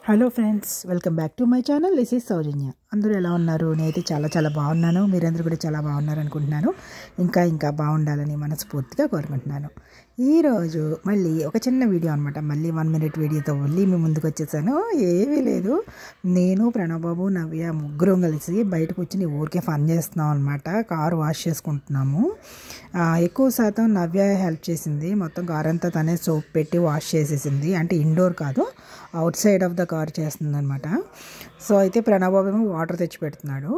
Hello friends, welcome back to my channel. This is Soujanya. అందరూ ఎలా ఉన్నారు? నేనైతే చాలా బాగున్నాను. మీరందరూ కూడా చాలా బాగున్నారు అనుకుంటున్నాను. ఇంకా బాగుండాలని మనస్ఫూర్తిగా కోరుకుంటున్నాను. ఈరోజు మళ్ళీ ఒక చిన్న వీడియో అనమాట. మళ్ళీ 1 minute వీడియోతో మళ్ళీ మీ ముందుకు వచ్చేసాను. ఏమీ లేదు, నేను ప్రణవబాబు నవ్య ముగ్గురం కలిసి బయట కూర్చుని ఊరికే ఫన్ చేస్తున్నాం అనమాట. కారు వాష్ చేసుకుంటున్నాము. ఎక్కువ శాతం నవ్య హెల్ప్ చేసింది. మొత్తం కార్ అంతా తనే సోప్ పెట్టి వాష్ చేసేసింది. అంటే ఇండోర్ కాదు, out side of the car చేస్తుంది అనమాట. సో అయితే ప్రణవబాబు ఏమో వాటర్ తెచ్చి పెడుతున్నాడు.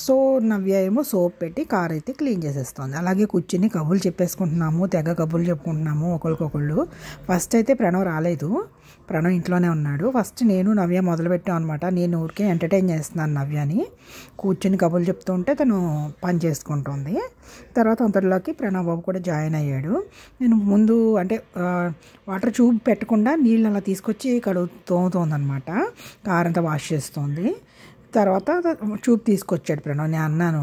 సో నవ్య ఏమో సోప్ పెట్టి కార్ అయితే క్లీన్ చేసేస్తుంది. అలాగే కూర్చుని కబుర్లు చెప్పేసుకుంటున్నాము, తెగ కబుర్లు చెప్పుకుంటున్నాము ఒకరికొకళ్ళు. ఫస్ట్ అయితే ప్రణవ్ రాలేదు, ప్రణవ్ ఇంట్లోనే ఉన్నాడు. ఫస్ట్ నేను నవ్య మొదలుపెట్టాం అనమాట. నేను ఊరికే ఎంటర్టైన్ చేస్తున్నాను నవ్యని. కూర్చొని కబుర్లు చెప్తూ ఉంటే తను పని చేసుకుంటుంది. తర్వాత అంతలోకి ప్రణవబాబు కూడా జాయిన్ అయ్యాడు. నేను ముందు అంటే వాటర్ ట్యూబ్ పెట్టకుండా నీళ్ళు అలా తీసుకొచ్చి తోముతోందనమాట. కార్ అంతా వాష్ చేస్తుంది. తర్వాత ట్యూబ్ తీసుకొచ్చాడు ప్రణవ్. నేను అన్నాను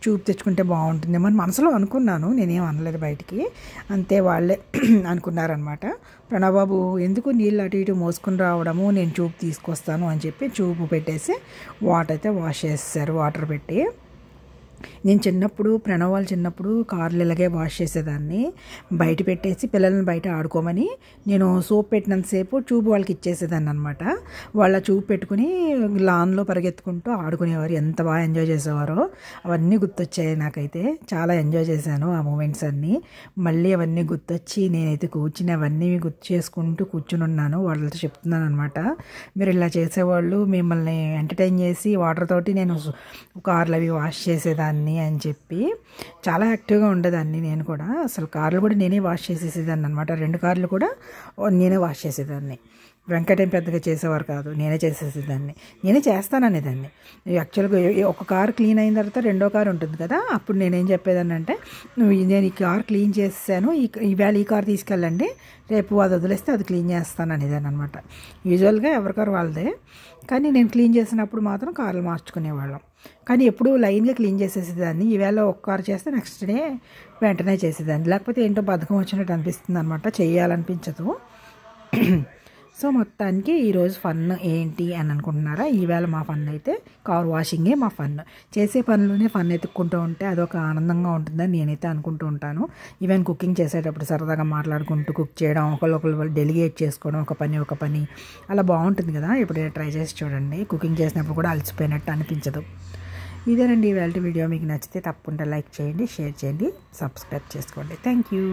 ట్యూబ్ తెచ్చుకుంటే బాగుంటుందేమో అని మనసులో అనుకున్నాను. నేనేం అనలేదు బయటికి, అంతే వాళ్ళే అనుకున్నారనమాట. ప్రణవబాబు ఎందుకు నీళ్ళు అటు ఇటు మోసుకుని రావడము, నేను ట్యూబ్ తీసుకొస్తాను అని చెప్పి ట్యూబ్ పెట్టేసి వాటర్ అయితే వాష్ చేసేసారు వాటర్ పెట్టి. నేను చిన్నప్పుడు ప్రణవ్ వాళ్ళు చిన్నప్పుడు కార్లు ఇలాగే వాష్ చేసేదాన్ని. బయట పెట్టేసి పిల్లల్ని బయట ఆడుకోమని నేను సోప్ పెట్టినంతసేపు ట్యూబ్ వాళ్ళకి ఇచ్చేసేదాన్ని అనమాట. వాళ్ళ ట్యూబ్ పెట్టుకుని లాన్లో పరిగెత్తుకుంటూ ఆడుకునేవారు. ఎంత బాగా ఎంజాయ్ చేసేవారో అవన్నీ గుర్తొచ్చాయి నాకైతే. చాలా ఎంజాయ్ చేశాను ఆ మూమెంట్స్ అన్నీ. మళ్ళీ అవన్నీ గుర్తొచ్చి నేనైతే కూర్చుని అవన్నీ గుర్తు చేసుకుంటూ కూర్చుని ఉన్నాను. వాళ్ళతో చెప్తున్నాను అనమాట, మీరు ఇలా చేసేవాళ్ళు, మిమ్మల్ని ఎంటర్టైన్ చేసి వాటర్ తోటి నేను కార్లు అవి వాష్ చేసేదాన్ని అని చెప్పి. చాలా యాక్టివ్గా ఉండేదాన్ని నేను కూడా. అసలు కార్లు కూడా నేనే వాష్ చేసేసేదాన్ని అనమాట. 2 కార్లు కూడా నేనే వాష్ చేసేదాన్ని. వెంకటేం పెద్దగా చేసేవారు కాదు, నేనే చేసేసేదాన్ని. నేనే చేస్తాననేదాన్ని. యాక్చువల్గా ఒక కారు క్లీన్ అయిన తర్వాత రెండో కారు ఉంటుంది కదా, అప్పుడు నేనేం చెప్పేదాన్ని అంటే, నేను ఈ కార్ క్లీన్ చేసాను, ఈవేళ ఈ కారు తీసుకెళ్ళండి, రేపు అది వదిలేస్తే అది క్లీన్ చేస్తాను అనేదాన్ని అనమాట. యూజువల్గా ఎవరి కారు వాళ్ళదే, కానీ నేను క్లీన్ చేసినప్పుడు మాత్రం కార్లు మార్చుకునేవాళ్ళం. కానీ ఎప్పుడు లైన్గా క్లీన్ చేసేసేదాన్ని. ఈవేళ ఒక కారు చేస్తే నెక్స్ట్ డే వెంటనే చేసేదాన్ని. లేకపోతే ఏంటో బద్ధకం వచ్చినట్టు అనిపిస్తుంది అనమాట, చేయాలనిపించదు. సో మొత్తానికి ఈరోజు ఫన్ ఏంటి అని అనుకుంటున్నారా? ఈవేళ మా ఫన్ అయితే కార్ వాషింగే మా ఫన్. చేసే పనులోనే ఫన్ ఎత్తుక్కుంటూ ఉంటే అదొక ఆనందంగా ఉంటుందని నేనైతే అనుకుంటూ ఉంటాను. ఈవెన్ కుకింగ్ చేసేటప్పుడు సరదాగా మాట్లాడుకుంటూ కుక్ చేయడం, ఒకళ్ళు డెలిగేట్ చేసుకోవడం, ఒక పని అలా బాగుంటుంది కదా. ఎప్పుడైనా ట్రై చేసి చూడండి. కుకింగ్ చేసినప్పుడు కూడా అలసిపోయినట్టు అనిపించదు. ఇదేనండి ఇవాళ వీడియో. మీకు నచ్చితే తప్పకుండా లైక్ చేయండి, షేర్ చేయండి, సబ్స్క్రైబ్ చేసుకోండి. Thank you.